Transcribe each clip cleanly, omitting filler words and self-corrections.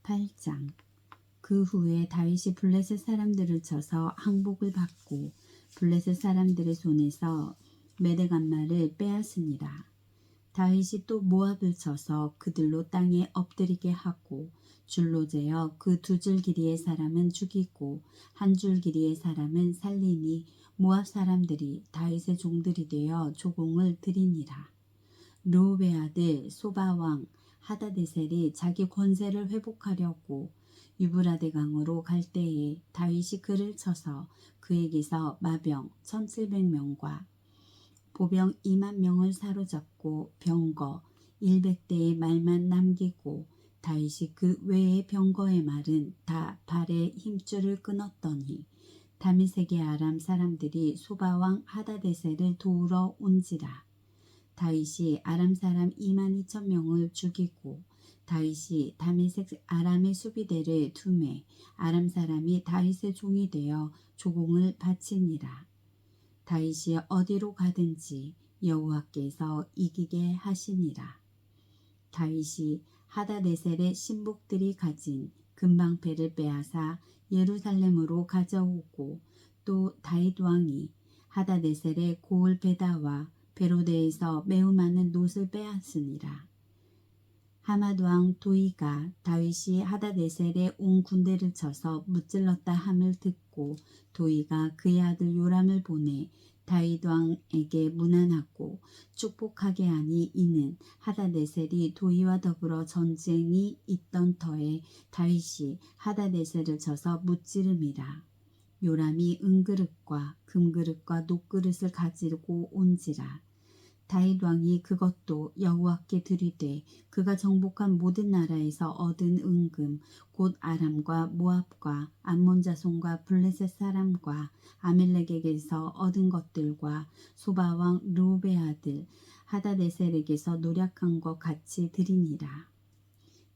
8장. 그 후에 다윗이 블레셋 사람들을 쳐서 항복을 받고 블레셋 사람들의 손에서 메대간말을 빼앗으니라. 다윗이 또 모압을 쳐서 그들로 땅에 엎드리게 하고 줄로 재어 그 2줄 길이의 사람은 죽이고 1줄 길이의 사람은 살리니 모압 사람들이 다윗의 종들이 되어 조공을 드리니라. 르홉의 아들 소바왕 하다데셀이 자기 권세를 회복하려고 유브라데 강으로 갈 때에 다윗이 그를 쳐서 그에게서 마병 1700명과 보병 20000명을 사로잡고 병거 100대의 말만 남기고 다윗이 그 외의 병거의 말은 다 발에 힘줄을 끊었더니 다메섹의 아람 사람들이 소바왕 하다데셀을 도우러 온지라. 다윗이 아람 사람 22,000명을 죽이고 다윗이 다메섹 아람의 수비대를 두매 아람 사람이 다윗의 종이 되어 조공을 바치니라. 다윗이 어디로 가든지 여호와께서 이기게 하시니라. 다윗이 하다데셀의 신복들이 가진 금방패를 빼앗아 예루살렘으로 가져오고 또 다윗 왕이 하다데셀의 고을 베다와 베로데에서 매우 많은 놋을 빼앗으니라. 하맛 왕 도이가 다윗이 하다데셀의 온 군대를 쳐서 무찔렀다 함을 듣고 도이가 그의 아들 요람을 보내 다윗 왕에게 문안하고 축복하게 하니 이는 하다데셀이 도이와 더불어 전쟁이 있던 터에 다윗이 하다데셀을 쳐서 무찌름이라. 요람이 은그릇과 금그릇과 놋그릇을 가지고 온지라. 다윗 왕이 그것도 여호와께 드리되 그가 정복한 모든 나라에서 얻은 은금 곧 아람과 모압과 암몬 자손과 블레셋 사람과 아멜렉에게서 얻은 것들과 소바왕 르홉의 아들 하다데셀에게서 노략한 것 같이 드리니라.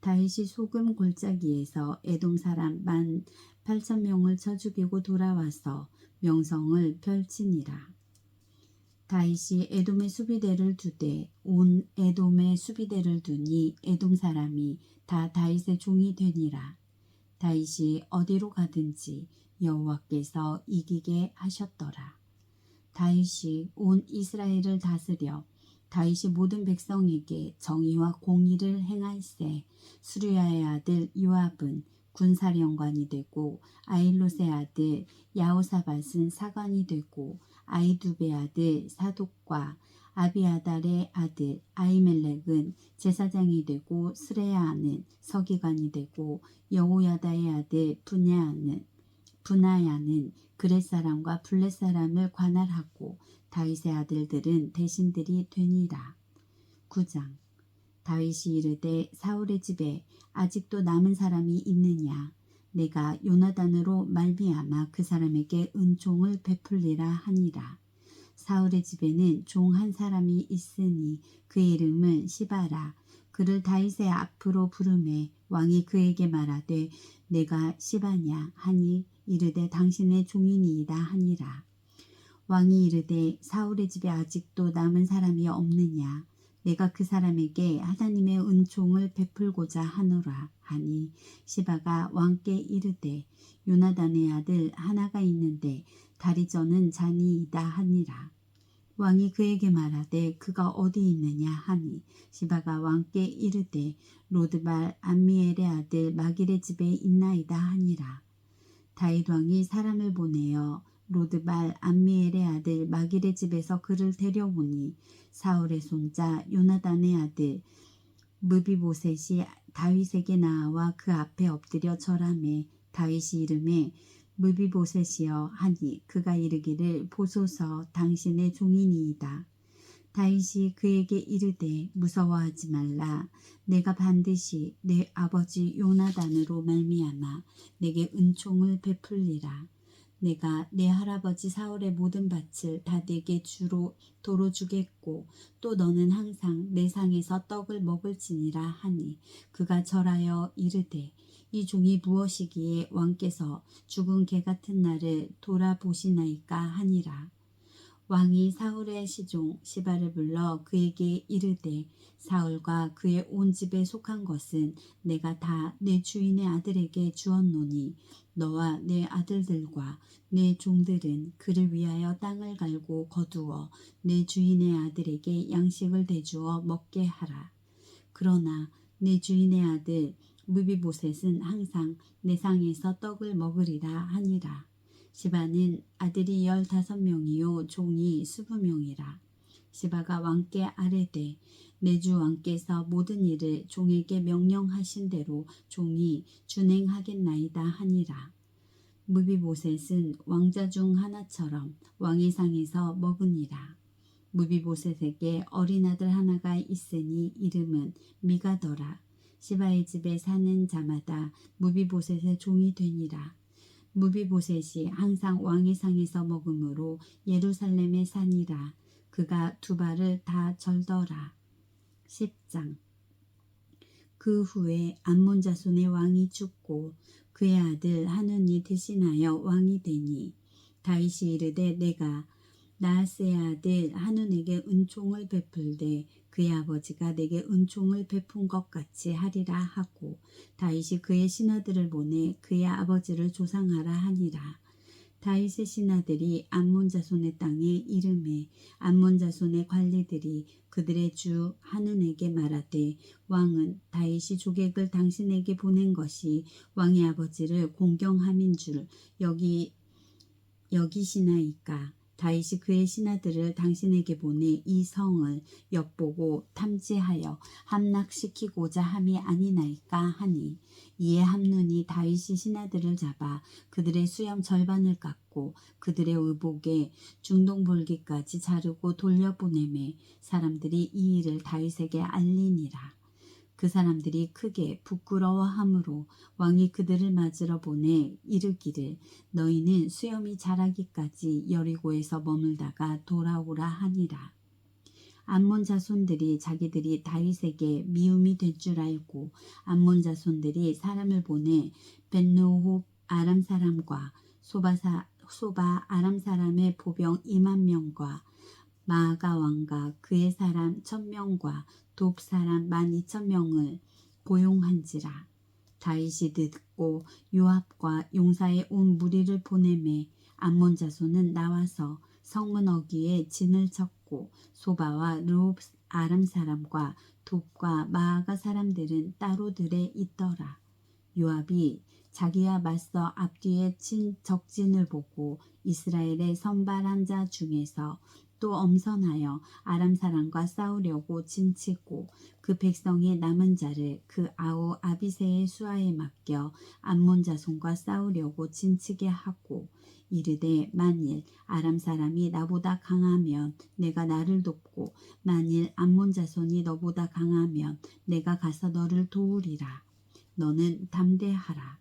다윗이 소금 골짜기에서 에돔 사람 18,000명을 쳐 죽이고 돌아와서 명성을 펼치니라. 다윗이 에돔의 수비대를 두되 온 에돔의 수비대를 두니 에돔 사람이 다 다윗의 종이 되니라. 다윗이 어디로 가든지 여호와께서 이기게 하셨더라. 다윗이 온 이스라엘을 다스려 다윗이 모든 백성에게 정의와 공의를 행할세. 수르야의 아들 요압은 군사령관이 되고 아일롯의 아들 야호사밧은 사관이 되고 아이두베의 아들 사독과 아비아달의 아들 아히멜렉은 제사장이 되고 스레야는 서기관이 되고 여호야다의 아들 분하야는 그렛 사람과 블렛 사람을 관할하고 다윗의 아들들은 대신들이 되니라. 9장. 다윗이 이르되 사울의 집에 아직도 남은 사람이 있느냐? 내가 요나단으로 말미암아 그 사람에게 은총을 베풀리라 하니라. 사울의 집에는 종 한 사람이 있으니 그의 이름은 시바라. 그를 다윗의 앞으로 부르매 왕이 그에게 말하되 내가 시바냐 하니 이르되 당신의 종이니이다 하니라. 왕이 이르되 사울의 집에 아직도 남은 사람이 없느냐? 내가 그 사람에게 하나님의 은총을 베풀고자 하노라 하니 시바가 왕께 이르되 요나단의 아들 하나가 있는데 다리 저는 자니이다 하니라. 왕이 그에게 말하되 그가 어디 있느냐 하니 시바가 왕께 이르되 로드발 암미엘의 아들 마길의 집에 있나이다 하니라. 다윗 왕이 사람을 보내어 로드발 암미엘의 아들 마길의 집에서 그를 데려오니 사울의 손자 요나단의 아들 무비보셋이 다윗에게 나아와 그 앞에 엎드려 절하매 다윗이 이르매 무비보셋이여 하니 그가 이르기를 보소서 당신의 종이니이다. 다윗이 그에게 이르되 무서워하지 말라. 내가 반드시 내 아버지 요나단으로 말미암아 내게 은총을 베풀리라. 내가 내 할아버지 사울의 모든 밭을 다 내게 도로 주겠고 또 너는 항상 내 상에서 떡을 먹을지니라 하니 그가 절하여 이르되 이 종이 무엇이기에 왕께서 죽은 개 같은 나를 돌아보시나이까 하니라. 왕이 사울의 시종 시바를 불러 그에게 이르되 사울과 그의 온 집에 속한 것은 내가 다 내 주인의 아들에게 주었노니 너와 내 아들들과 내 종들은 그를 위하여 땅을 갈고 거두어 내 주인의 아들에게 양식을 대주어 먹게 하라. 그러나 내 주인의 아들 무비보셋은 항상 내 상에서 떡을 먹으리라 하니라. 시바는 아들이 15명이요 종이 20명이라. 시바가 왕께 아뢰되 내 주 왕께서 모든 일을 종에게 명령하신 대로 종이 준행하겠나이다 하니라. 무비보셋은 왕자 중 하나처럼 왕의 상에서 먹으니라. 무비보셋에게 어린 아들 하나가 있으니 이름은 미가더라. 시바의 집에 사는 자마다 무비보셋의 종이 되니라. 무비보셋이 항상 왕의 상에서 먹으므로 예루살렘에 사니라. 그가 두 발을 다 절더라. 10장. 그 후에 암몬 자손의 왕이 죽고 그의 아들 하눈이 대신하여 왕이 되니 다윗이 이르되 내가 나하스의 아들 하눈에게 은총을 베풀되 그의 아버지가 내게 은총을 베푼 것 같이 하리라 하고 다윗이 그의 신하들을 보내 그의 아버지를 조상하라 하니라. 다윗의 신하들이 암몬 자손의 땅에 이름해 암몬 자손의 관리들이 그들의 주 하눈에게 말하되 왕은 다윗이 조객을 당신에게 보낸 것이 왕의 아버지를 공경함인 줄 여기시나이까. 다윗이 그의 신하들을 당신에게 보내 이 성을 엿보고 탐지하여 함락시키고자 함이 아니나이까 하니 이에 함눈이 다윗이 신하들을 잡아 그들의 수염 절반을 깎고 그들의 의복에 중동볼기까지 자르고 돌려보내매 사람들이 이 일을 다윗에게 알리니라. 그 사람들이 크게 부끄러워하므로 왕이 그들을 맞으러 보내 이르기를 너희는 수염이 자라기까지 여리고에서 머물다가 돌아오라 하니라. 암몬 자손들이 자기들이 다윗에게 미움이 될 줄 알고 암몬 자손들이 사람을 보내 벳르홉 아람 사람과 소바 아람 사람의 보병 20,000명과 마아가 왕과 그의 사람 1,000명과 돕 사람 12,000명을 고용한지라. 다윗이 듣고 요압과 용사의 온 무리를 보내매 암몬 자손은 나와서 성문 어귀에 진을 쳤고 소바와 르홉 아람 사람과 돕과 마아가 사람들은 따로들에 있더라. 요압이 자기와 맞서 앞뒤에 친 적진을 보고 이스라엘의 선발한 자 중에서 또 엄선하여 아람 사람과 싸우려고 진치고 그 백성의 남은 자를 그 아우 아비새의 수하에 맡겨 암몬 자손과 싸우려고 진치게 하고 이르되 만일 아람 사람이 나보다 강하면 내가 나를 돕고 만일 암몬 자손이 너보다 강하면 내가 가서 너를 도우리라. 너는 담대하라.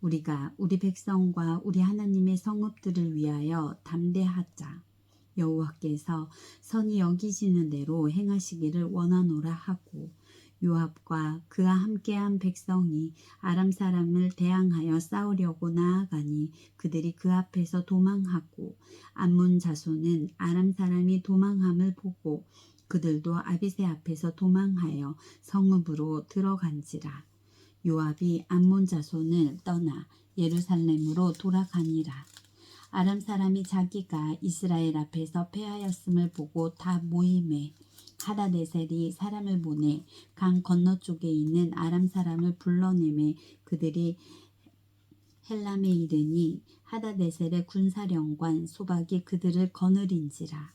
우리가 우리 백성과 우리 하나님의 성읍들을 위하여 담대하자. 여호와께서 선히 여기시는 대로 행하시기를 원하노라 하고 요압과 그와 함께한 백성이 아람 사람을 대항하여 싸우려고 나아가니 그들이 그 앞에서 도망하고 암몬 자손은 아람 사람이 도망함을 보고 그들도 아비새 앞에서 도망하여 성읍으로 들어간지라. 요압이 암몬 자손을 떠나 예루살렘으로 돌아가니라. 아람 사람이 자기가 이스라엘 앞에서 패하였음을 보고 다 모임에 하다네셀이 사람을 보내 강 건너쪽에 있는 아람 사람을 불러내매 그들이 헬람에 이르니 하다네셀의 군사령관 소박이 그들을 거느린지라.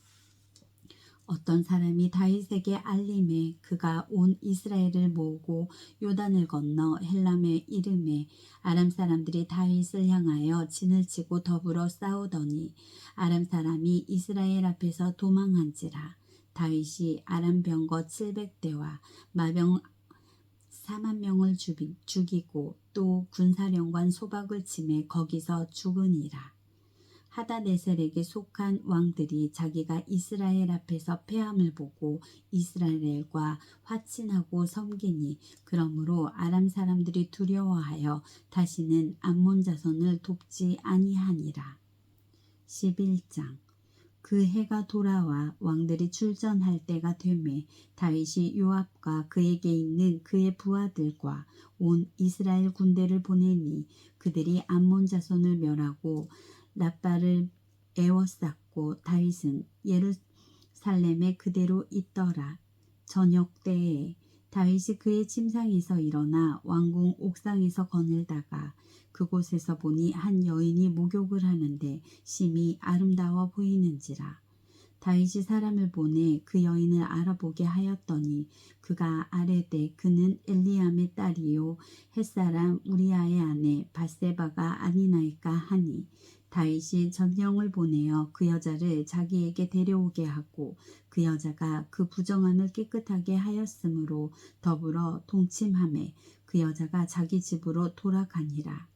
어떤 사람이 다윗에게 알림해 그가 온 이스라엘을 모으고 요단을 건너 헬람에 이르매 아람 사람들이 다윗을 향하여 진을 치고 더불어 싸우더니 아람 사람이 이스라엘 앞에서 도망한지라. 다윗이 아람 병거 700대와 마병 40,000명을 죽이고 또 군사령관 소박을 치매 거기서 죽으니라. 하다네셀에게 속한 왕들이 자기가 이스라엘 앞에서 패함을 보고 이스라엘과 화친하고 섬기니 그러므로 아람 사람들이 두려워하여 다시는 암몬 자손을 돕지 아니하니라. 11장. 그 해가 돌아와 왕들이 출전할 때가 되매 다윗이 요압과 그에게 있는 그의 부하들과 온 이스라엘 군대를 보내니 그들이 암몬 자손을 멸하고 랍바를 에워쌌고 다윗은 예루살렘에 그대로 있더라. 저녁 때에 다윗이 그의 침상에서 일어나 왕궁 옥상에서 거닐다가 그곳에서 보니 한 여인이 목욕을 하는데 심히 아름다워 보이는지라. 다윗이 사람을 보내 그 여인을 알아보게 하였더니 그가 아뢰되 그는 엘리암의 딸이요 햇사람 우리아의 아내 밧세바가 아니나이까 하니 다윗이 전령을 보내어 그 여자를 자기에게 데려오게 하고 그 여자가 그 부정함을 깨끗하게 하였으므로 더불어 동침하매 그 여자가 자기 집으로 돌아가니라.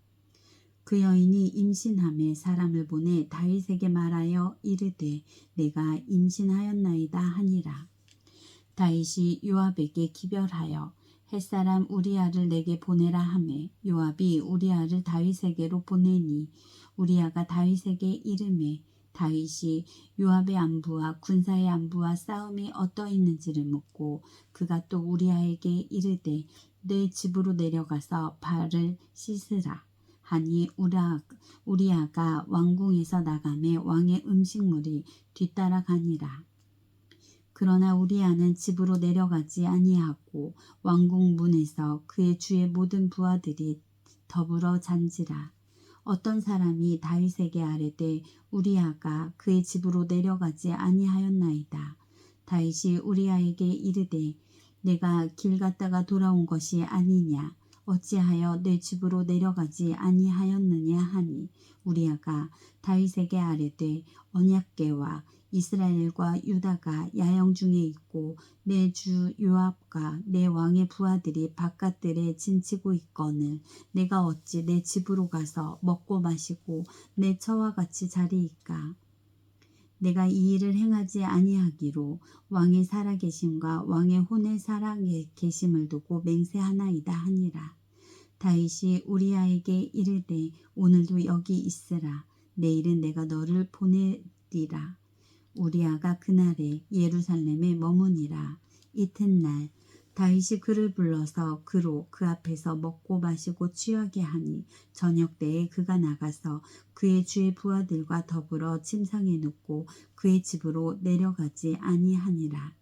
그 여인이 임신함에 사람을 보내 다윗에게 말하여 이르되 내가 임신하였나이다 하니라. 다윗이 요압에게 기별하여 햇사람 우리아를 내게 보내라 하매 요압이 우리아를 다윗에게로 보내니 우리아가 다윗에게 이르매 다윗이 요압의 안부와 군사의 안부와 싸움이 어떠했는지를 묻고 그가 또 우리아에게 이르되 내 집으로 내려가서 발을 씻으라 하니 우리아가 왕궁에서 나가매 왕의 음식물이 뒤따라가니라. 그러나 우리아는 집으로 내려가지 아니하고 왕궁 문에서 그의 주의 모든 부하들이 더불어 잔지라. 어떤 사람이 다윗에게 아뢰되 우리아가 그의 집으로 내려가지 아니하였나이다. 다윗이 우리아에게 이르되 내가 길 갔다가 돌아온 것이 아니냐 어찌하여 내 집으로 내려가지 아니하였느냐 하니 우리아가 다윗에게 아뢰되 언약궤와 이스라엘과 유다가 야영 중에 있고 내 주 요압과 내 왕의 부하들이 바깥들에 진치고 있거늘 내가 어찌 내 집으로 가서 먹고 마시고 내 처와 같이 자리이까. 내가 이 일을 행하지 아니하기로 왕의 살아계심과 왕의 혼의 살아계심을 두고 맹세하나이다 하니라. 다윗이 우리아에게 이르되 오늘도 여기 있으라. 내일은 내가 너를 보내리라. 우리아가 그날에 예루살렘에 머무니라. 이튿날 다윗이 그를 불러서 그로 그 앞에서 먹고 마시고 취하게 하니 저녁 때에 그가 나가서 그의 주의 부하들과 더불어 침상에 눕고 그의 집으로 내려가지 아니하니라.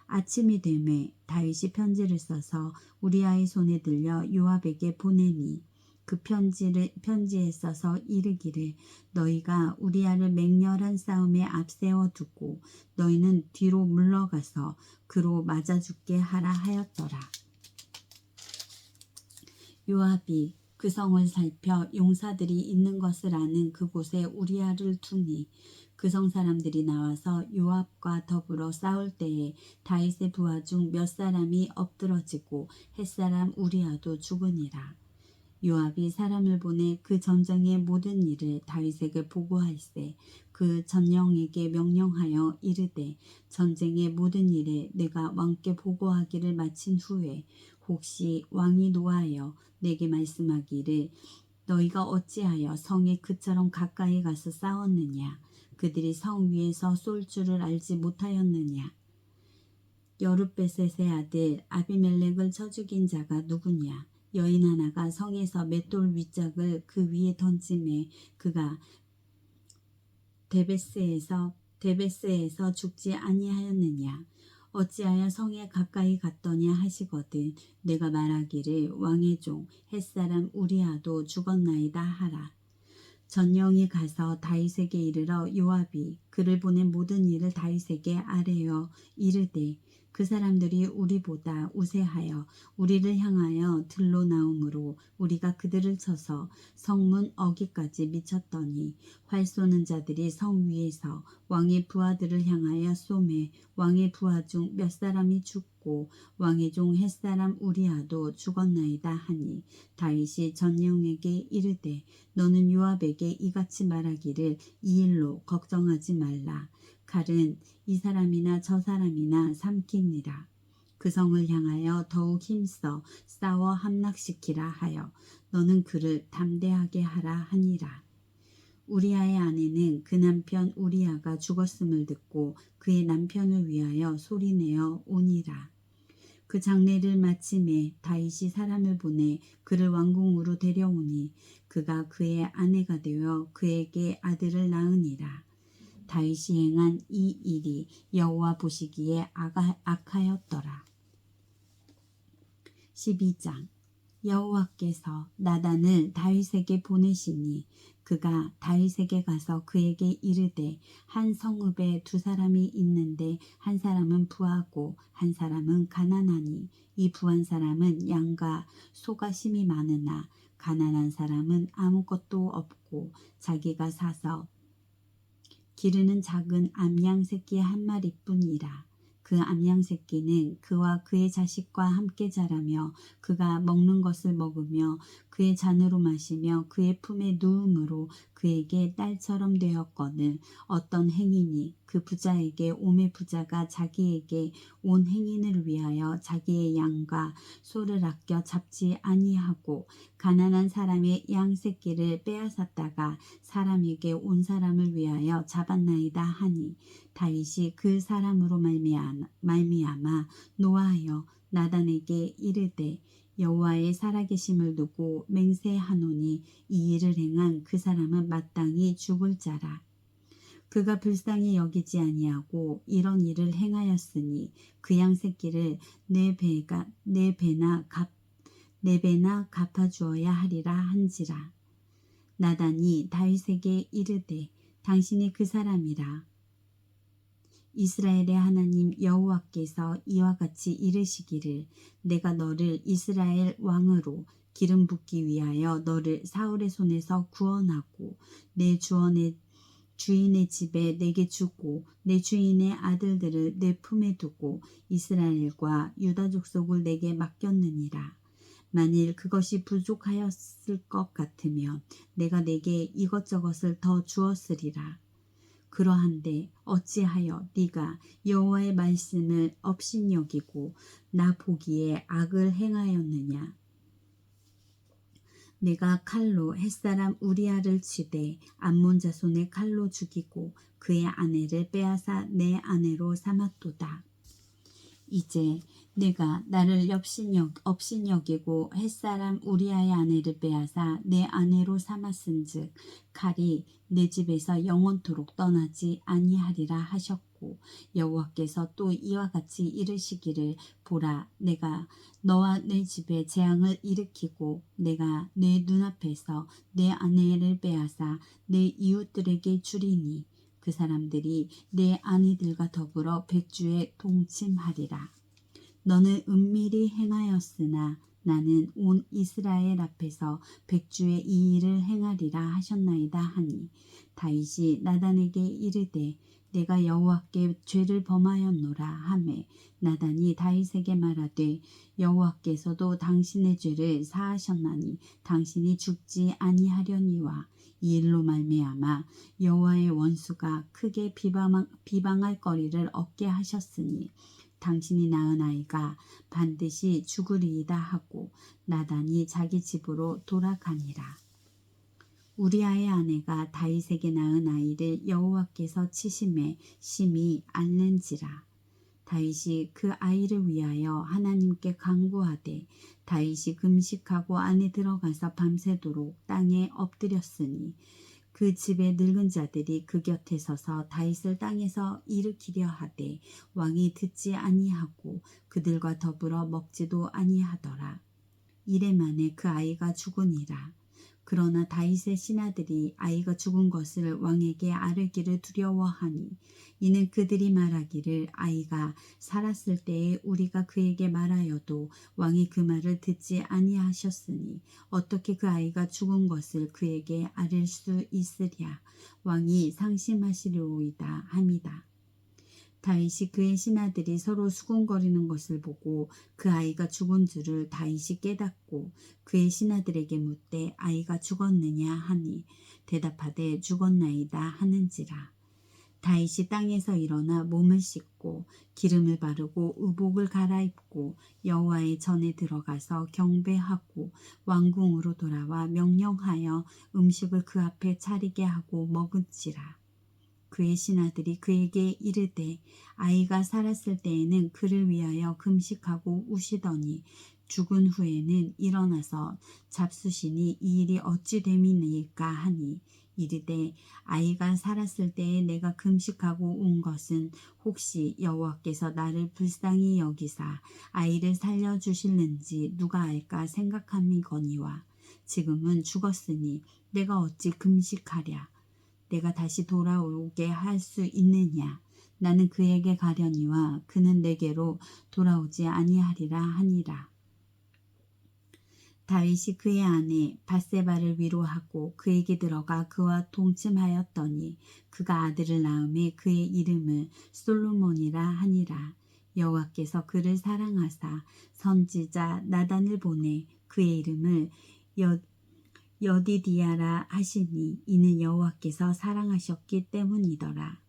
아침이 되매 다윗이 편지를 써서 우리아의 손에 들려 요압에게 보내니 그 편지에 써서 이르기를 너희가 우리아를 맹렬한 싸움에 앞세워 두고 너희는 뒤로 물러가서 그로 맞아 죽게 하라 하였더라. 요압이 그 성을 살펴 용사들이 있는 것을 아는 그곳에 우리아를 두니 그 성 사람들이 나와서 요압과 더불어 싸울 때에 다윗의 부하 중 몇 사람이 엎드러지고 햇사람 우리아도 죽으니라. 요압이 사람을 보내 그 전쟁의 모든 일을 다윗에게 보고할세 그 전령에게 명령하여 이르되 전쟁의 모든 일에 내가 왕께 보고하기를 마친 후에 혹시 왕이 노하여 내게 말씀하기를 너희가 어찌하여 성에 그처럼 가까이 가서 싸웠느냐 그들이 성 위에서 쏠 줄을 알지 못하였느냐 여룻베셋의 아들 아비멜렉을 쳐 죽인 자가 누구냐 여인 하나가 성에서 맷돌 윗짝을 그 위에 던짐에 그가 데베스에서 죽지 아니하였느냐 어찌하여 성에 가까이 갔더냐 하시거든 내가 말하기를 왕의 종 햇사람 우리아도 죽었나이다 하라. 전령이 가서 다윗에게 이르러 요압이 그를 보낸 모든 일을 다윗에게 아뢰어 이르되 그 사람들이 우리보다 우세하여 우리를 향하여 들로 나오므로 우리가 그들을 쳐서 성문 어귀까지 미쳤더니 활 쏘는 자들이 성 위에서 왕의 부하들을 향하여 쏘매 왕의 부하 중 몇 사람이 죽고 왕의 종 햇사람 우리아도 죽었나이다 하니 다윗이 전령에게 이르되 너는 요압에게 이같이 말하기를 이 일로 걱정하지 말라. 칼은 이 사람이나 저 사람이나 삼키니라. 그 성을 향하여 더욱 힘써 싸워 함락시키라 하여 너는 그를 담대하게 하라 하니라. 우리아의 아내는 그 남편 우리아가 죽었음을 듣고 그의 남편을 위하여 소리내어 오니라. 그 장례를 마침에 다윗이 사람을 보내 그를 왕궁으로 데려오니 그가 그의 아내가 되어 그에게 아들을 낳으니라. 다윗이 행한 이 일이 여호와 보시기에 악하였더라. 12장. 여호와께서 나단을 다윗에게 보내시니 그가 다윗에게 가서 그에게 이르되 한 성읍에 두 사람이 있는데 한 사람은 부하고 한 사람은 가난하니 이 부한 사람은 양과 소가 심이 많으나 가난한 사람은 아무것도 없고 자기가 사서 기르는 작은 암양 새끼 한 마리뿐이라. 그 암양 새끼는 그와 그의 자식과 함께 자라며 그가 먹는 것을 먹으며 그의 잔으로 마시며 그의 품에 누움으로 그에게 딸처럼 되었거늘 어떤 행인이 그 부자에게 오매 부자가 자기에게 온 행인을 위하여 자기의 양과 소를 아껴 잡지 아니하고 가난한 사람의 양 새끼를 빼앗았다가 사람에게 온 사람을 위하여 잡았나이다 하니 다윗이 그 사람으로 말미암아 노하여 나단에게 이르되 여호와의 살아계심을 두고 맹세하노니 이 일을 행한 그 사람은 마땅히 죽을 자라. 그가 불쌍히 여기지 아니하고 이런 일을 행하였으니 그 양 새끼를 네 배나 갚아주어야 하리라 한지라. 나단이 다윗에게 이르되 당신이 그 사람이라. 이스라엘의 하나님 여호와께서 이와 같이 이르시기를 내가 너를 이스라엘 왕으로 기름 붓기 위하여 너를 사울의 손에서 구원하고 내 주인의 집에 내게 주고 내 주인의 아들들을 내 품에 두고 이스라엘과 유다 족속을 내게 맡겼느니라. 만일 그것이 부족하였을 것 같으면 내가 내게 이것저것을 더 주었으리라. 그러한데 어찌하여 네가 여호와의 말씀을 업신여기고 나 보기에 악을 행하였느냐. 내가 칼로 햇사람 우리아를 치되 암몬 자손의 칼로 죽이고 그의 아내를 빼앗아 내 아내로 삼았도다. 이제 내가 나를 업신여기고 햇사람 우리아의 아내를 빼앗아 내 아내로 삼았은즉 칼이 내 집에서 영원토록 떠나지 아니하리라 하셨고 여호와께서 또 이와 같이 이르시기를 보라 내가 너와 내 집에 재앙을 일으키고 내가 내 눈앞에서 내 아내를 빼앗아 내 이웃들에게 주리니 그 사람들이 내 아내들과 더불어 백주에 동침하리라. 너는 은밀히 행하였으나 나는 온 이스라엘 앞에서 백주에 이 일을 행하리라 하셨나이다 하니 다윗이 나단에게 이르되 내가 여호와께 죄를 범하였노라 하매 나단이 다윗에게 말하되 여호와께서도 당신의 죄를 사하셨나니 당신이 죽지 아니하려니와 이 일로 말미암아 여호와의 원수가 크게 비방할 거리를 얻게 하셨으니 당신이 낳은 아이가 반드시 죽으리이다 하고 나단이 자기 집으로 돌아가니라. 우리아의 아내가 다윗에게 낳은 아이를 여호와께서 치심에 심히 앓는지라. 다윗이 그 아이를 위하여 하나님께 간구하되 다윗이 금식하고 안에 들어가서 밤새도록 땅에 엎드렸으니 그 집의 늙은 자들이 그 곁에 서서 다윗을 땅에서 일으키려 하되 왕이 듣지 아니하고 그들과 더불어 먹지도 아니하더라. 이래 만에 그 아이가 죽으니라. 그러나 다윗의 신하들이 아이가 죽은 것을 왕에게 아뢰기를 두려워하니 이는 그들이 말하기를 아이가 살았을 때에 우리가 그에게 말하여도 왕이 그 말을 듣지 아니하셨으니 어떻게 그 아이가 죽은 것을 그에게 아뢰 수 있으랴. 왕이 상심하시리로이다 함이다. 다윗이 그의 신하들이 서로 수군거리는 것을 보고 그 아이가 죽은 줄을 다윗이 깨닫고 그의 신하들에게 묻되 아이가 죽었느냐 하니 대답하되 죽었나이다 하는지라. 다윗이 땅에서 일어나 몸을 씻고 기름을 바르고 의복을 갈아입고 여호와의 전에 들어가서 경배하고 왕궁으로 돌아와 명령하여 음식을 그 앞에 차리게 하고 먹은지라. 그의 신하들이 그에게 이르되 아이가 살았을 때에는 그를 위하여 금식하고 우시더니 죽은 후에는 일어나서 잡수시니 이 일이 어찌 됨이니까 하니 이르되 아이가 살았을 때에 내가 금식하고 운 것은 혹시 여호와께서 나를 불쌍히 여기사 아이를 살려주실는지 누가 알까 생각함이거니와 지금은 죽었으니 내가 어찌 금식하랴. 내가 다시 돌아오게 할 수 있느냐. 나는 그에게 가려니와 그는 내게로 돌아오지 아니하리라 하니라. 다윗이 그의 아내 밧세바를 위로하고 그에게 들어가 그와 동침하였더니 그가 아들을 낳음에 그의 이름을 솔로몬이라 하니라. 여호와께서 그를 사랑하사 선지자 나단을 보내 그의 이름을 여디디아라 하시니 이는 여호와께서 사랑하셨기 때문이더라.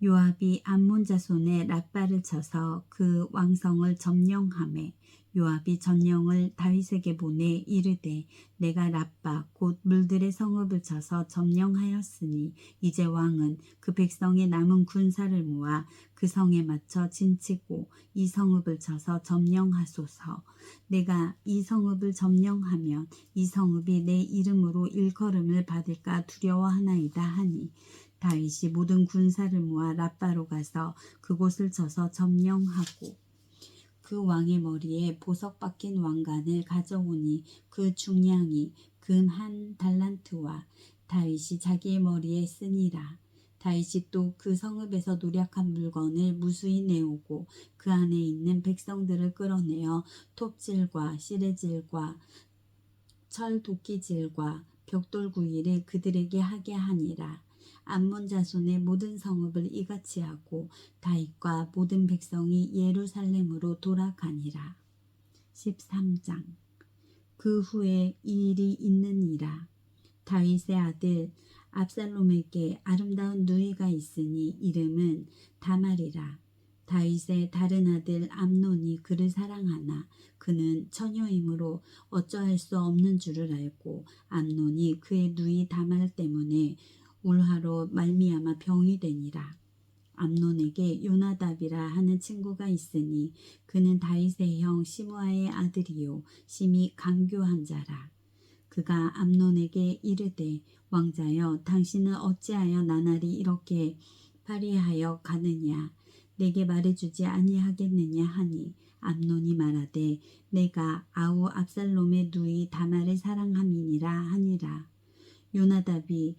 요압이 암몬 자손의 랍바를 쳐서 그 왕성을 점령하매 요압이 전령을 다윗에게 보내 이르되 내가 랍바 곧 물들의 성읍을 쳐서 점령하였으니 이제 왕은 그 백성의 남은 군사를 모아 그 성에 맞춰 진치고 이 성읍을 쳐서 점령하소서. 내가 이 성읍을 점령하면 이 성읍이 내 이름으로 일컬음을 받을까 두려워하나이다 하니 다윗이 모든 군사를 모아 랍바로 가서 그곳을 쳐서 점령하고 그 왕의 머리에 보석 박힌 왕관을 가져오니 그 중량이 금 1달란트와 다윗이 자기의 머리에 쓰니라. 다윗이 또 그 성읍에서 노략한 물건을 무수히 내오고 그 안에 있는 백성들을 끌어내어 톱질과 시래질과 철도끼질과 벽돌구이를 그들에게 하게 하니라. 암몬 자손의 모든 성읍을 이같이 하고 다윗과 모든 백성이 예루살렘으로 돌아가니라. 13장. 그 후에 이 일이 있느니라. 다윗의 아들 압살롬에게 아름다운 누이가 있으니 이름은 다말이라. 다윗의 다른 아들 암논이 그를 사랑하나 그는 처녀이므로 어쩌할 수 없는 줄을 알고 암논이 그의 누이 다말 때문에 울화로 말미암아 병이 되니라. 암논에게 요나답이라 하는 친구가 있으니 그는 다윗의 형 시므아의 아들이요 심히 강교한 자라. 그가 암논에게 이르되 왕자여 당신은 어찌하여 나날이 이렇게 파리하여 가느냐. 내게 말해주지 아니하겠느냐 하니 암논이 말하되 내가 아우 압살롬의 누이 다말을 사랑함이니라 하니라. 요나답이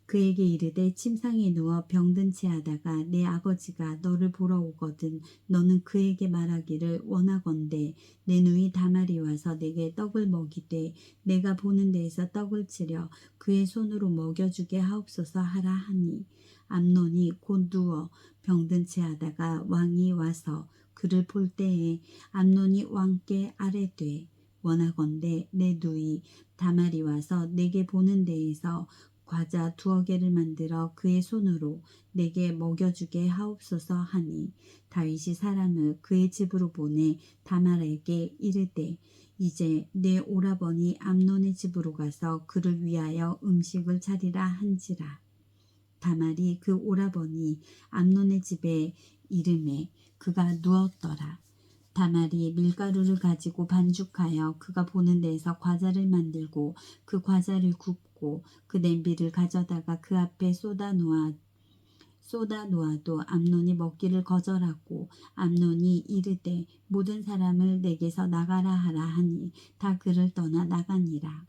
그에게 이르되 침상에 누워 병든 채 하다가 내 아버지가 너를 보러 오거든 너는 그에게 말하기를 원하건대 내 누이 다말이 와서 내게 떡을 먹이되 내가 보는 데에서 떡을 치려 그의 손으로 먹여주게 하옵소서 하라 하니 암논이 곧 누워 병든 채 하다가 왕이 와서 그를 볼 때에 암논이 왕께 아뢰되 원하건대 내 누이 다말이 와서 내게 보는 데에서 과자 2개를 만들어 그의 손으로 내게 먹여주게 하옵소서 하니 다윗이 사람을 그의 집으로 보내 다말에게 이르되 이제 내 오라버니 암논의 집으로 가서 그를 위하여 음식을 차리라 한지라. 다말이 그 오라버니 암논의 집에 이르매 그가 누웠더라. 다말이 밀가루를 가지고 반죽하여 그가 보는 데에서 과자를 만들고 그 과자를 굽고 그 냄비를 가져다가 그 앞에 쏟아 놓아도 암논이 먹기를 거절하고 암논이 이르되 모든 사람을 내게서 나가라 하라 하니 다 그를 떠나 나가니라.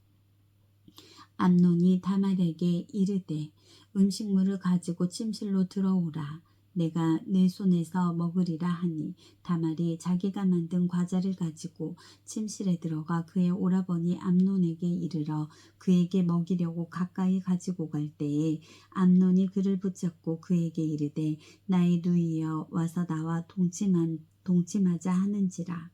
암논이 다말에게 이르되 음식물을 가지고 침실로 들어오라. 내가 내 손에서 먹으리라 하니 다말이 자기가 만든 과자를 가지고 침실에 들어가 그의 오라버니 암논에게 이르러 그에게 먹이려고 가까이 가지고 갈 때에 암논이 그를 붙잡고 그에게 이르되 나의 누이여 와서 나와 동침하자 하는지라.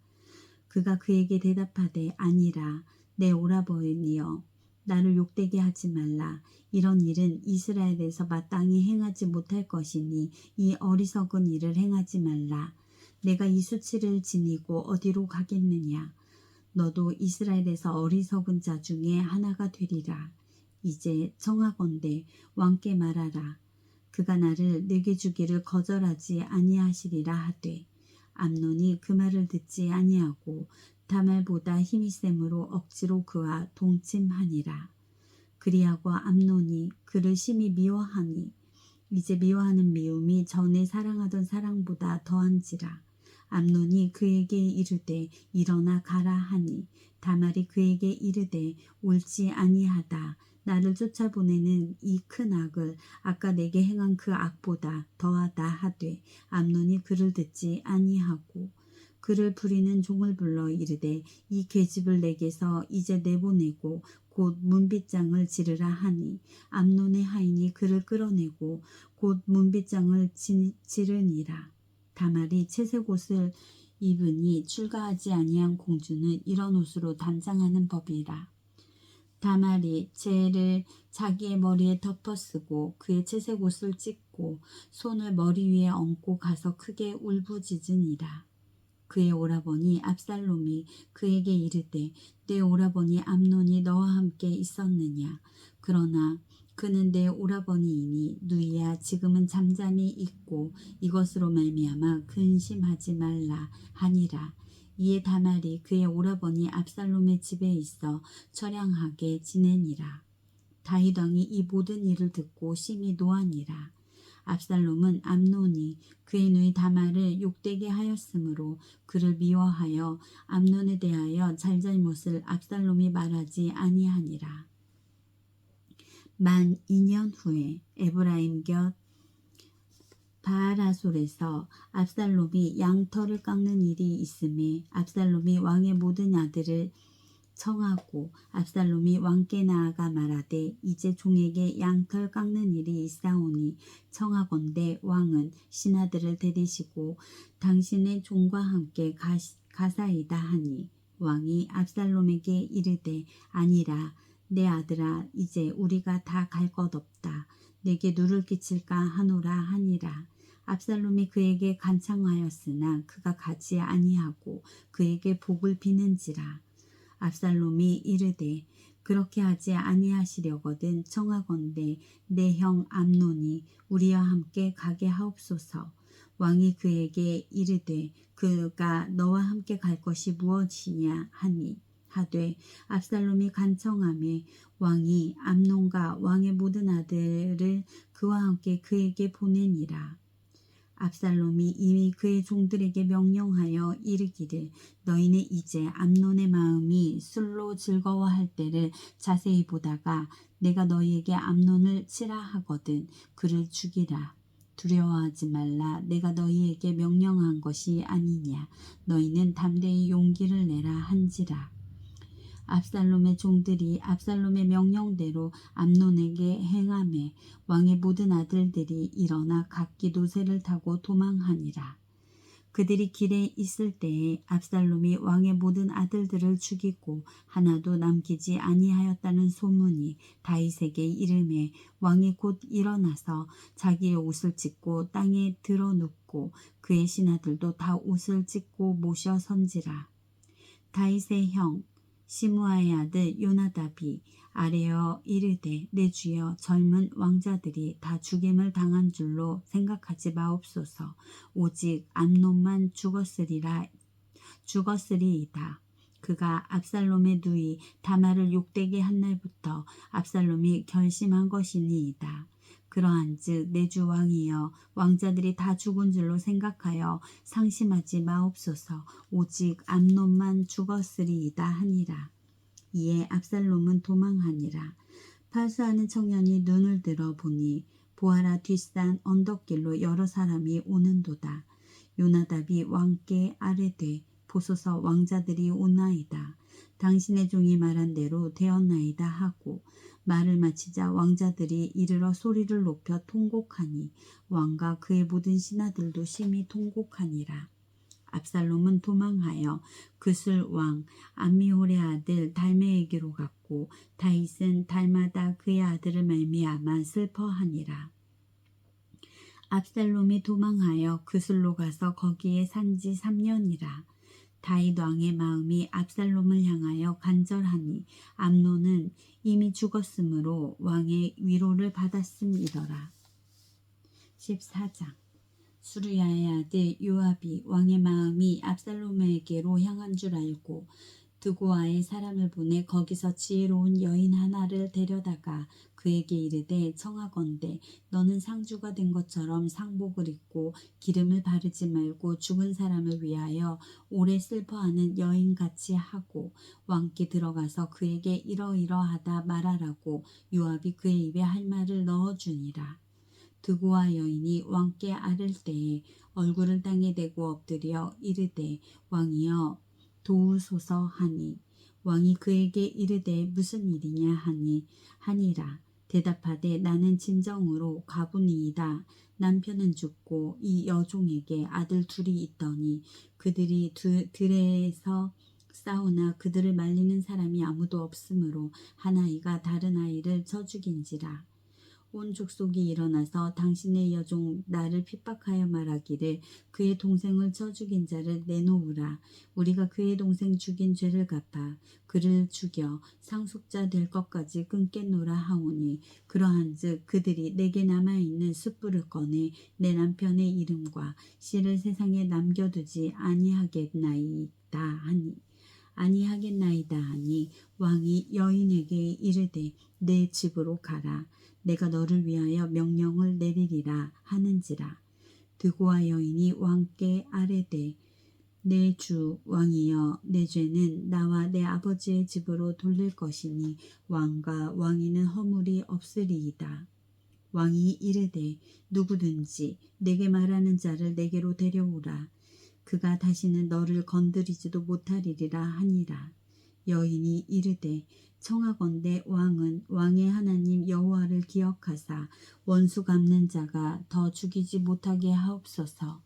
그가 그에게 대답하되 아니라 내 오라버니여 나를 욕되게 하지 말라. 이런 일은 이스라엘에서 마땅히 행하지 못할 것이니 이 어리석은 일을 행하지 말라. 내가 이 수치를 지니고 어디로 가겠느냐. 너도 이스라엘에서 어리석은 자 중에 하나가 되리라. 이제 청하건대 왕께 말하라. 그가 나를 내게 주기를 거절하지 아니하시리라 하되 암논이 그 말을 듣지 아니하고 다말보다 힘이 셈으로 억지로 그와 동침하니라. 그리하고 암논이 그를 심히 미워하니 이제 미워하는 미움이 전에 사랑하던 사랑보다 더한지라. 암논이 그에게 이르되 일어나 가라 하니 다말이 그에게 이르되 옳지 아니하다. 나를 쫓아보내는 이 큰 악을 아까 내게 행한 그 악보다 더하다 하되 암논이 그를 듣지 아니하고 그를 부리는 종을 불러 이르되 이 계집을 내게서 이제 내보내고 곧 문빗장을 지르라 하니 암논의 하인이 그를 끌어내고 곧 문빗장을 지르니라. 다말이 채색 옷을 입으니 출가하지 아니한 공주는 이런 옷으로 단장하는 법이라. 다말이 채를 자기의 머리에 덮어쓰고 그의 채색 옷을 찢고 손을 머리 위에 얹고 가서 크게 울부짖으니라. 그의 오라버니 압살롬이 그에게 이르되 내 오라버니 암논이 너와 함께 있었느냐. 그러나 그는 내 오라버니이니 누이야 지금은 잠잠히 있고 이것으로 말미암아 근심하지 말라 하니라. 이에 다말이 그의 오라버니 압살롬의 집에 있어 처량하게 지내니라. 다윗 왕이 이 모든 일을 듣고 심히 노하니라. 압살롬은 암논이 그의 누이 다말을 욕되게 하였으므로 그를 미워하여 암논에 대하여 잘잘못을 압살롬이 말하지 아니하니라. 만 2년 후에 에브라임 곁 바알하솔에서 압살롬이 양털을 깎는 일이 있음에 압살롬이 왕의 모든 아들을 청하고 압살롬이 왕께 나아가 말하되 이제 종에게 양털 깎는 일이 있사오니 청하건대 왕은 신하들을 데리시고 당신의 종과 함께 가사이다 하니 왕이 압살롬에게 이르되 아니라 내 아들아 이제 우리가 다 갈 것 없다. 내게 누를 끼칠까 하노라 하니라. 압살롬이 그에게 간청하였으나 그가 가지 아니하고 그에게 복을 비는지라. 압살롬이 이르되 그렇게 하지 아니하시려거든 청하건대 내 형 암논이 우리와 함께 가게 하옵소서. 왕이 그에게 이르되 그가 너와 함께 갈 것이 무엇이냐 하니 하되 압살롬이 간청하매 왕이 암논과 왕의 모든 아들을 그와 함께 그에게 보내니라. 압살롬이 이미 그의 종들에게 명령하여 이르기를 너희는 이제 암논의 마음이 술로 즐거워할 때를 자세히 보다가 내가 너희에게 암논을 치라 하거든 그를 죽이라. 두려워하지 말라. 내가 너희에게 명령한 것이 아니냐. 너희는 담대히 용기를 내라 한지라. 압살롬의 종들이 압살롬의 명령대로 암논에게 행하매 왕의 모든 아들들이 일어나 각기 노새를 타고 도망하니라. 그들이 길에 있을 때에 압살롬이 왕의 모든 아들들을 죽이고 하나도 남기지 아니하였다는 소문이 다윗에게 이르매 왕이 곧 일어나서 자기의 옷을 찢고 땅에 드러눕고 그의 신하들도 다 옷을 찢고 모셔 선지라. 다윗의 형 시므아의 아들 요나답이 아뢰어 이르되 내 주여 젊은 왕자들이 다 죽임을 당한 줄로 생각하지 마옵소서. 오직 암논만 죽었으리이다. 그가 압살롬의 누이 다말을 욕되게 한 날부터 압살롬이 결심한 것이니이다. 그러한즉 내 주 왕이여 왕자들이 다 죽은 줄로 생각하여 상심하지 마옵소서. 오직 암논만 죽었으리이다 하니라. 이에 압살롬은 도망하니라. 파수하는 청년이 눈을 들어 보니 보아라 뒷산 언덕길로 여러 사람이 오는도다. 요나답이 왕께 아뢰되 보소서 왕자들이 오나이다. 당신의 종이 말한 대로 되었나이다 하고 말을 마치자 왕자들이 이르러 소리를 높여 통곡하니 왕과 그의 모든 신하들도 심히 통곡하니라. 압살롬은 도망하여 그술 왕 암미홀의 아들 달메에게로 갔고 다윗은 달마다 그의 아들을 말미암아 슬퍼하니라. 압살롬이 도망하여 그술로 가서 거기에 산지 3년이라. 다윗 왕의 마음이 압살롬을 향하여 간절하니 암논은 이미 죽었으므로 왕의 위로를 받았음이더라. 14장. 수르야의 아들 요압이 왕의 마음이 압살롬에게로 향한 줄 알고 드고아의 사람을 보내 거기서 지혜로운 여인 하나를 데려다가 그에게 이르되 청하건대 너는 상주가 된 것처럼 상복을 입고 기름을 바르지 말고 죽은 사람을 위하여 오래 슬퍼하는 여인같이 하고 왕께 들어가서 그에게 이러이러하다 말하라고 요압이 그의 입에 할 말을 넣어주니라. 드고아 여인이 왕께 아를 때에 얼굴을 땅에 대고 엎드려 이르되 왕이여 도우소서 하니 왕이 그에게 이르되 무슨 일이냐 하니라. 대답하되 나는 진정으로 가부니이다. 남편은 죽고 이 여종에게 아들 둘이 있더니 그들이 들에서 싸우나 그들을 말리는 사람이 아무도 없으므로 한 아이가 다른 아이를 쳐 죽인지라. 온 족속이 일어나서 당신의 여종 나를 핍박하여 말하기를 그의 동생을 쳐 죽인 자를 내놓으라. 우리가 그의 동생 죽인 죄를 갚아 그를 죽여 상속자 될 것까지 끊겠노라 하오니 그러한즉 그들이 내게 남아있는 숯불을 꺼내 내 남편의 이름과 씨를 세상에 남겨두지 아니하겠나이다 하니 왕이 여인에게 이르되 내 집으로 가라. 내가 너를 위하여 명령을 내리리라 하는지라. 드고아 여인이 왕께 아뢰되 내 주 왕이여 내 죄는 나와 내 아버지의 집으로 돌릴 것이니 왕과 왕위는 허물이 없으리이다. 왕이 이르되 누구든지 내게 말하는 자를 내게로 데려오라. 그가 다시는 너를 건드리지도 못하리라 하니라. 여인이 이르되 청하건대 왕은 왕의 하나님 여호와를 기억하사 원수 갚는 자가 더 죽이지 못하게 하옵소서.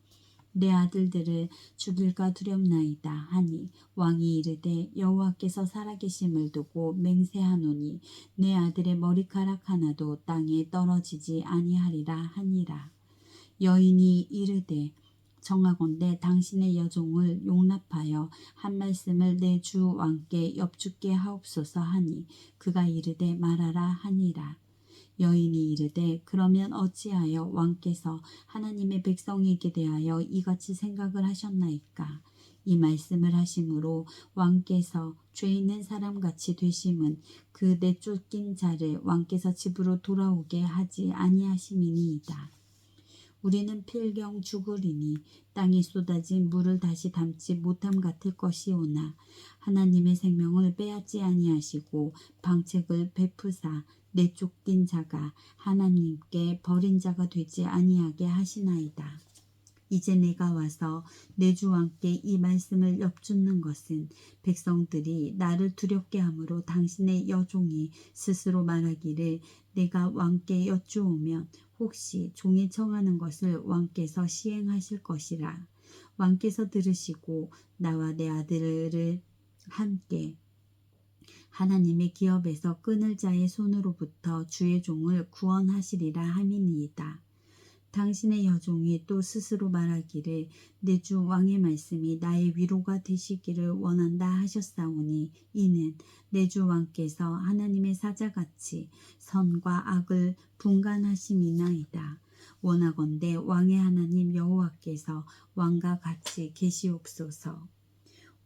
내 아들들을 죽일까 두렵나이다 하니 왕이 이르되 여호와께서 살아계심을 두고 맹세하노니 내 아들의 머리카락 하나도 땅에 떨어지지 아니하리라 하니라. 여인이 이르되 청하건대 당신의 여종을 용납하여 한 말씀을 내 주 왕께 엽죽게 하옵소서 하니 그가 이르되 말하라 하니라. 여인이 이르되 그러면 어찌하여 왕께서 하나님의 백성에게 대하여 이같이 생각을 하셨나이까. 이 말씀을 하심으로 왕께서 죄 있는 사람같이 되심은 그 내쫓긴 자를 왕께서 집으로 돌아오게 하지 아니하심이니이다. 우리는 필경 죽으리니 땅에 쏟아진 물을 다시 담지 못함 같을 것이오나 하나님의 생명을 빼앗지 아니하시고 방책을 베푸사 내쫓긴 자가 하나님께 버린 자가 되지 아니하게 하시나이다. 이제 내가 와서 내 주 왕께 이 말씀을 엽죽는 것은 백성들이 나를 두렵게 함으로 당신의 여종이 스스로 말하기를 내가 왕께 여쭈오면 혹시 종이 청하는 것을 왕께서 시행하실 것이라. 왕께서 들으시고 나와 내 아들을 함께 하나님의 기업에서 끊을 자의 손으로부터 주의 종을 구원하시리라 함이니이다. 당신의 여종이 또 스스로 말하기를 내 주 왕의 말씀이 나의 위로가 되시기를 원한다 하셨사오니 이는 내 주 왕께서 하나님의 사자같이 선과 악을 분간하심이나이다. 원하건대 왕의 하나님 여호와께서 왕과 같이 계시옵소서.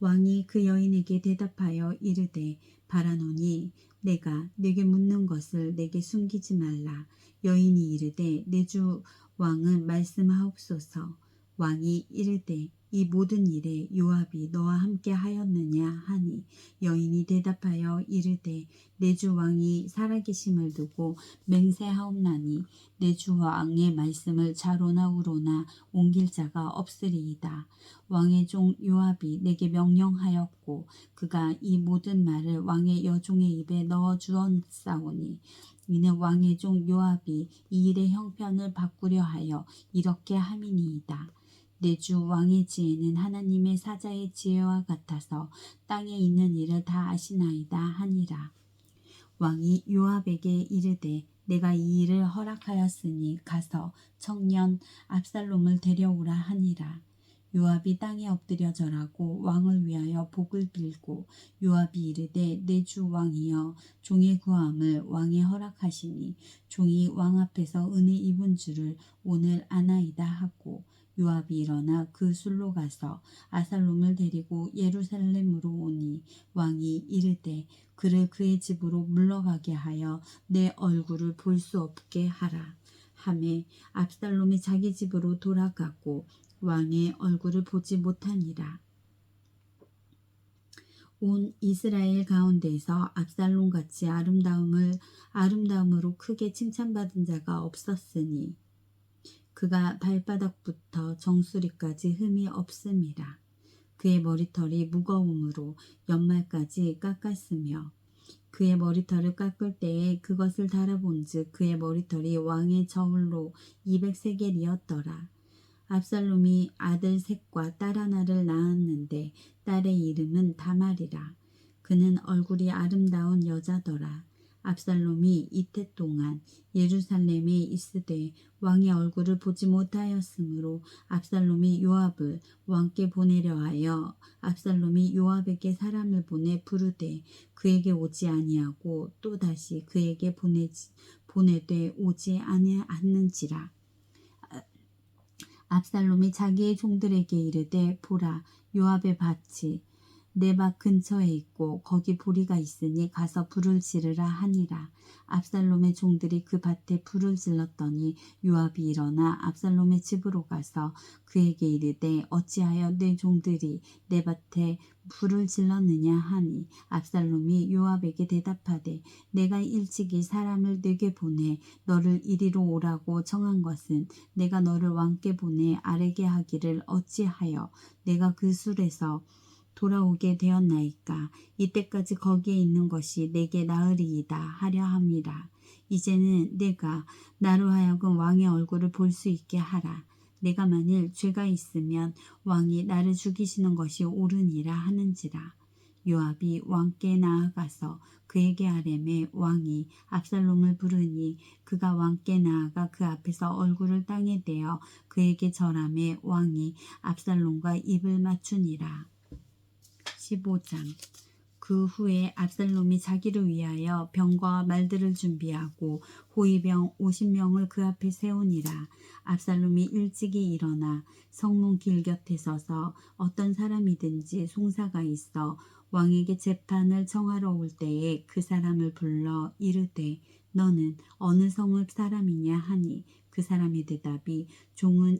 왕이 그 여인에게 대답하여 이르되 바라노니 내가 네게 묻는 것을 내게 숨기지 말라. 여인이 이르되 내 주 왕은 말씀하옵소서. 왕이 이르되 이 모든 일에 요압이 너와 함께 하였느냐 하니 여인이 대답하여 이르되 내 주 왕이 살아계심을 두고 맹세하옵나니 내 주 왕의 말씀을 좌로나 우로나 옮길 자가 없으리이다. 왕의 종 요압이 내게 명령하였고 그가 이 모든 말을 왕의 여종의 입에 넣어 주었사오니 이는 왕의 종 요압이 이 일의 형편을 바꾸려 하여 이렇게 함이니이다. 내 주 왕의 지혜는 하나님의 사자의 지혜와 같아서 땅에 있는 일을 다 아시나이다 하니라. 왕이 요압에게 이르되 내가 이 일을 허락하였으니 가서 청년 압살롬을 데려오라 하니라. 요압이 땅에 엎드려 절하고 왕을 위하여 복을 빌고 요압이 이르되 내 주 왕이여 종의 구함을 왕이 허락하시니 종이 왕 앞에서 은혜 입은 줄을 오늘 아나이다 하고 요압이 일어나 그 술로 가서 아살롬을 데리고 예루살렘으로 오니 왕이 이르되 그를 그의 집으로 물러가게 하여 내 얼굴을 볼 수 없게 하라 하매 압살롬이 자기 집으로 돌아가고 왕의 얼굴을 보지 못하니라. 온 이스라엘 가운데서 압살롬같이 아름다움으로 크게 칭찬받은 자가 없었으니 그가 발바닥부터 정수리까지 흠이 없음이라. 그의 머리털이 무거움으로 연말까지 깎았으며 그의 머리털을 깎을 때에 그것을 달아본즉 그의 머리털이 왕의 저울로 200세겔이었더라. 압살롬이 아들 셋과 딸 하나를 낳았는데 딸의 이름은 다말이라. 그는 얼굴이 아름다운 여자더라. 압살롬이 이태 동안 예루살렘에 있으되 왕의 얼굴을 보지 못하였으므로 압살롬이 요압을 왕께 보내려 하여 압살롬이 요압에게 사람을 보내 부르되 그에게 오지 아니하고 또다시 그에게 보내되 오지 아니하는지라. 압살롬이 자기의 종들에게 이르되 보라 요압의 밭이 내 밭 근처에 있고 거기 보리가 있으니 가서 불을 지르라 하니라. 압살롬의 종들이 그 밭에 불을 질렀더니 요압이 일어나 압살롬의 집으로 가서 그에게 이르되 어찌하여 내 종들이 내 밭에 불을 질렀느냐 하니 압살롬이 요압에게 대답하되 내가 일찍이 사람을 내게 보내 너를 이리로 오라고 정한 것은 내가 너를 왕께 보내 아뢰게 하기를 어찌하여 내가 그 술에서 돌아오게 되었나이까. 이때까지 거기에 있는 것이 내게 나으리이다 하려 함이라. 이제는 내가 나로 하여금 왕의 얼굴을 볼 수 있게 하라. 내가 만일 죄가 있으면 왕이 나를 죽이시는 것이 옳으니라 하는지라. 요압이 왕께 나아가서 그에게 아뢰매 왕이 압살롬을 부르니 그가 왕께 나아가 그 앞에서 얼굴을 땅에 대어 그에게 절하매 왕이 압살롬과 입을 맞추니라. 15장. 그 후에 압살롬이 자기를 위하여 병과 말들을 준비하고 호위병 50명을 그 앞에 세우니라. 압살롬이 일찍이 일어나 성문 길 곁에 서서 어떤 사람이든지 송사가 있어 왕에게 재판을 청하러 올 때에 그 사람을 불러 이르되 너는 어느 성읍 사람이냐 하니 그 사람의 대답이 종은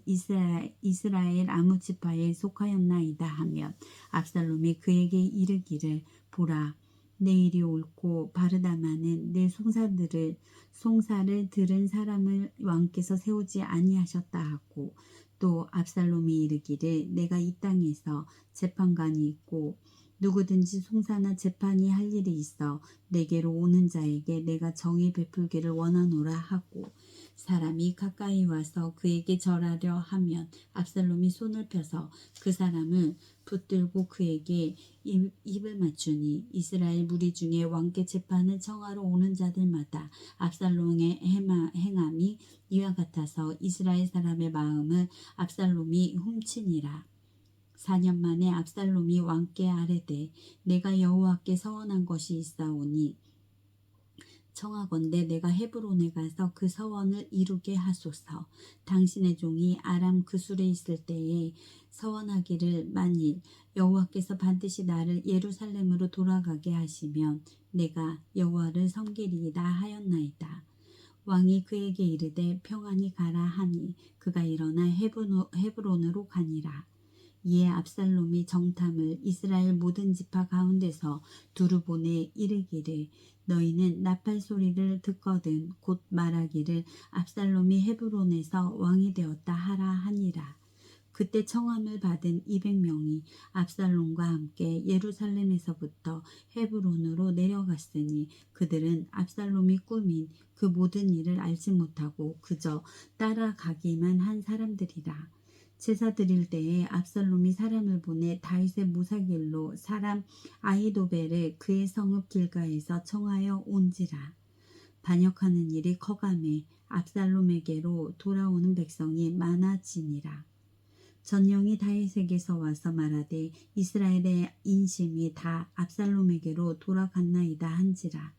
이스라엘 아무 지파에 속하였나이다 하면 압살롬이 그에게 이르기를 보라 내 일이 옳고 바르다마는 내 송사를 들은 사람을 왕께서 세우지 아니하셨다 하고 또 압살롬이 이르기를 내가 이 땅에서 재판관이 있고 누구든지 송사나 재판이 할 일이 있어 내게로 오는 자에게 내가 정의 베풀기를 원하노라 하고 사람이 가까이 와서 그에게 절하려 하면 압살롬이 손을 펴서 그 사람을 붙들고 그에게 입을 맞추니 이스라엘 무리 중에 왕께 재판을 청하러 오는 자들마다 압살롬의 행함이 이와 같아서 이스라엘 사람의 마음을 압살롬이 훔치니라. 4년 만에 압살롬이 왕께 아뢰되 내가 여호와께 서원한 것이 있사오니 청하건대 내가 헤브론에 가서 그 서원을 이루게 하소서. 당신의 종이 아람 그술에 있을 때에 서원하기를 만일 여호와께서 반드시 나를 예루살렘으로 돌아가게 하시면 내가 여호와를 섬기리이다 하였나이다. 왕이 그에게 이르되 평안히 가라 하니 그가 일어나 헤브론으로 가니라. 이에 압살롬이 정탐을 이스라엘 모든 지파 가운데서 두루 보내 이르기를 너희는 나팔 소리를 듣거든 곧 말하기를 압살롬이 헤브론에서 왕이 되었다 하라 하니라. 그때 청함을 받은 200명이 압살롬과 함께 예루살렘에서부터 헤브론으로 내려갔으니 그들은 압살롬이 꾸민 그 모든 일을 알지 못하고 그저 따라가기만 한 사람들이라. 제사 드릴 때에 압살롬이 사람을 보내 다윗의 무사길로 사람 아히도벨을 그의 성읍 길가에서 청하여 온지라. 반역하는 일이 커감에 압살롬에게로 돌아오는 백성이 많아지니라. 전령이 다윗에게서 와서 말하되 이스라엘의 인심이 다 압살롬에게로 돌아갔나이다 한지라.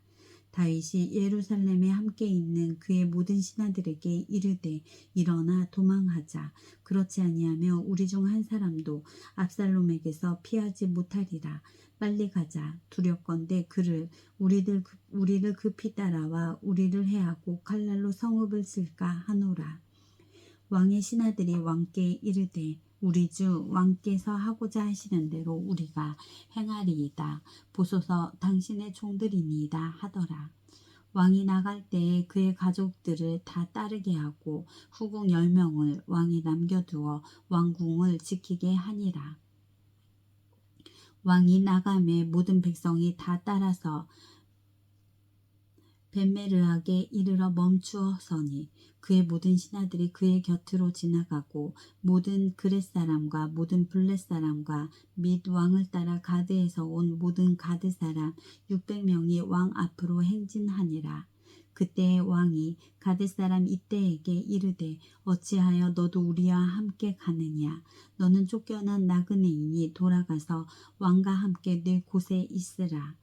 다윗이 예루살렘에 함께 있는 그의 모든 신하들에게 이르되 일어나 도망하자. 그렇지 아니하며 우리 중 한 사람도 압살롬에게서 피하지 못하리라. 빨리 가자. 두렵건대 그를 우리를 급히 따라와 우리를 해하고 칼날로 성읍을 쓸까 하노라. 왕의 신하들이 왕께 이르되 우리 주 왕께서 하고자 하시는 대로 우리가 행하리이다. 보소서 당신의 종들이니이다 하더라. 왕이 나갈 때에 그의 가족들을 다 따르게 하고 후궁 10명을 왕이 남겨두어 왕궁을 지키게 하니라. 왕이 나감에 모든 백성이 다 따라서 벳메르하게 이르러 멈추어서니 그의 모든 신하들이 그의 곁으로 지나가고 모든 그렛 사람과 모든 블렛 사람과 및 왕을 따라 가드에서 온 모든 가드 사람 600명이 왕 앞으로 행진하니라. 그때 왕이 가드 사람 이때에게 이르되 어찌하여 너도 우리와 함께 가느냐. 너는 쫓겨난 나그네이니 돌아가서 왕과 함께 내 곳에 있으라.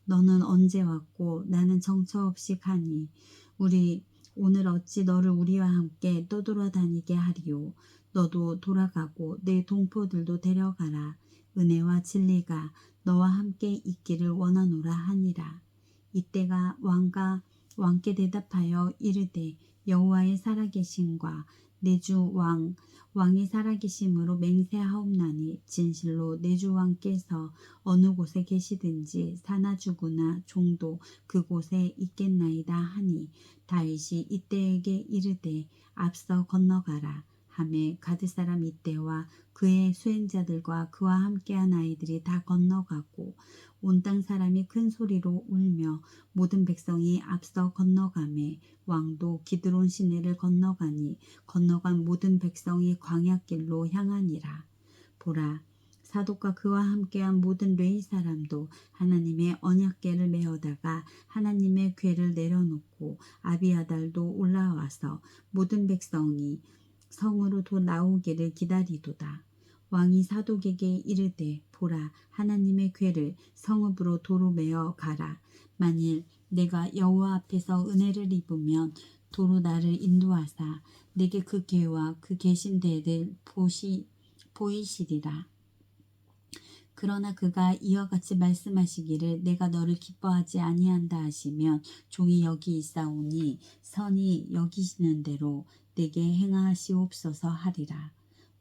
너는 언제 왔고 나는 정처 없이 가니 우리 오늘 어찌 너를 우리와 함께 떠돌아다니게 하리요. 너도 돌아가고 내 동포들도 데려가라. 은혜와 진리가 너와 함께 있기를 원하노라 하니라. 이때가 왕께 대답하여 이르되 여호와의 살아계심과 내 주 왕의 살아계심으로 맹세하옵나니 진실로 내 주 왕께서 어느 곳에 계시든지 사나 죽으나 종도 그곳에 있겠나이다 하니 다윗이 이때에게 이르되 앞서 건너가라 하매 가드 사람 이때와 그의 수행자들과 그와 함께한 아이들이 다 건너가고 온 땅 사람이 큰 소리로 울며 모든 백성이 앞서 건너가매 왕도 기드론 시내를 건너가니 건너간 모든 백성이 광야길로 향하니라. 보라 사독과 그와 함께한 모든 레위 사람도 하나님의 언약궤를 메어다가 하나님의 궤를 내려놓고 아비아달도 올라와서 모든 백성이 성으로 나오기를 기다리도다. 왕이 사독에게 이르되 보라 하나님의 궤를 성읍으로 도로 메어 가라. 만일 내가 여호와 앞에서 은혜를 입으면 도로 나를 인도하사 내게 그 궤와 그 계신 데를 보이시리라. 그러나 그가 이와 같이 말씀하시기를 내가 너를 기뻐하지 아니한다 하시면 종이 여기 있사오니 선이 여기시는 대로 내게 행하시옵소서 하리라.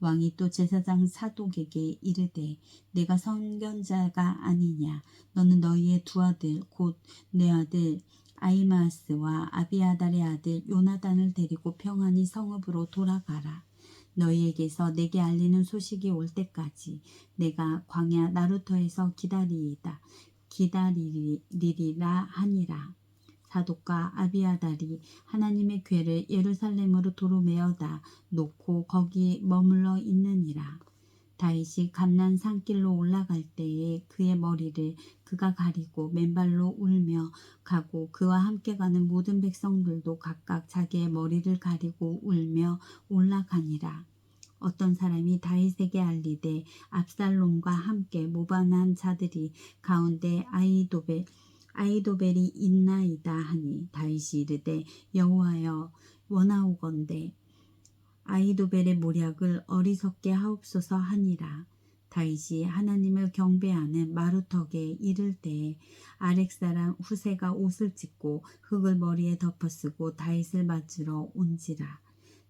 왕이 또 제사장 사독에게 이르되 내가 선견자가 아니냐. 너는 너희의 두 아들 곧 내 아들 아히마아스와 아비아달의 아들 요나단을 데리고 평안히 성읍으로 돌아가라. 너희에게서 내게 알리는 소식이 올 때까지 내가 광야 나루터에서 기다리리라 하니라. 사독과 아비아달이 하나님의 궤를 예루살렘으로 도로 메어다 놓고 거기 머물러 있느니라. 다윗이 감난 산길로 올라갈 때에 그의 머리를 그가 가리고 맨발로 울며 가고 그와 함께 가는 모든 백성들도 각각 자기의 머리를 가리고 울며 올라가니라. 어떤 사람이 다윗에게 알리되 압살롬과 함께 모반한 자들이 가운데 아히도벨이 있나이다 하니 다윗이 이르되 여호와여 원하오건대 아히도벨의 모략을 어리석게 하옵소서 하니라. 다윗이 하나님을 경배하는 마루턱에 이를 때에 아렉 사람 후세가 옷을 찢고 흙을 머리에 덮어쓰고 다윗을 맞으러 온지라.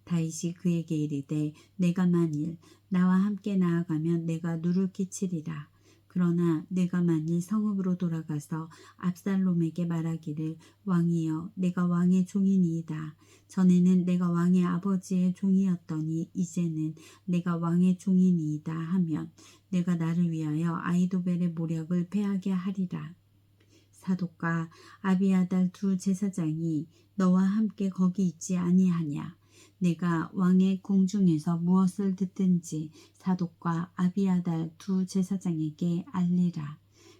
다윗이 그에게 이르되 내가 만일 나와 함께 나아가면 내가 누를 끼치리라. 그러나 내가 만일 성읍으로 돌아가서 압살롬에게 말하기를 왕이여 내가 왕의 종이니이다. 전에는 내가 왕의 아버지의 종이었더니 이제는 내가 왕의 종이니이다 하면 내가 나를 위하여 아히도벨의 모략을 패하게 하리라. 사독과 아비아달 두 제사장이 너와 함께 거기 있지 아니하냐. 내가 왕의 궁중에서 무엇을 듣든지 사독과 아비아달 두 제사장에게 알리라.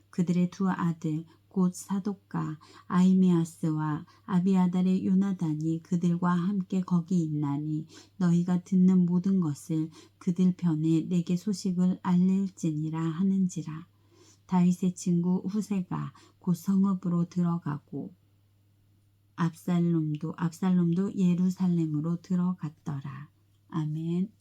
그들의 두 아들 곧 사독과 아히메아스와 아비아달의 요나단이 그들과 함께 거기 있나니 너희가 듣는 모든 것을 그들 편에 내게 소식을 알릴지니라 하는지라. 다윗의 친구 후세가 곧 성읍으로 들어가고 압살롬도 예루살렘으로 들어갔더라. 아멘.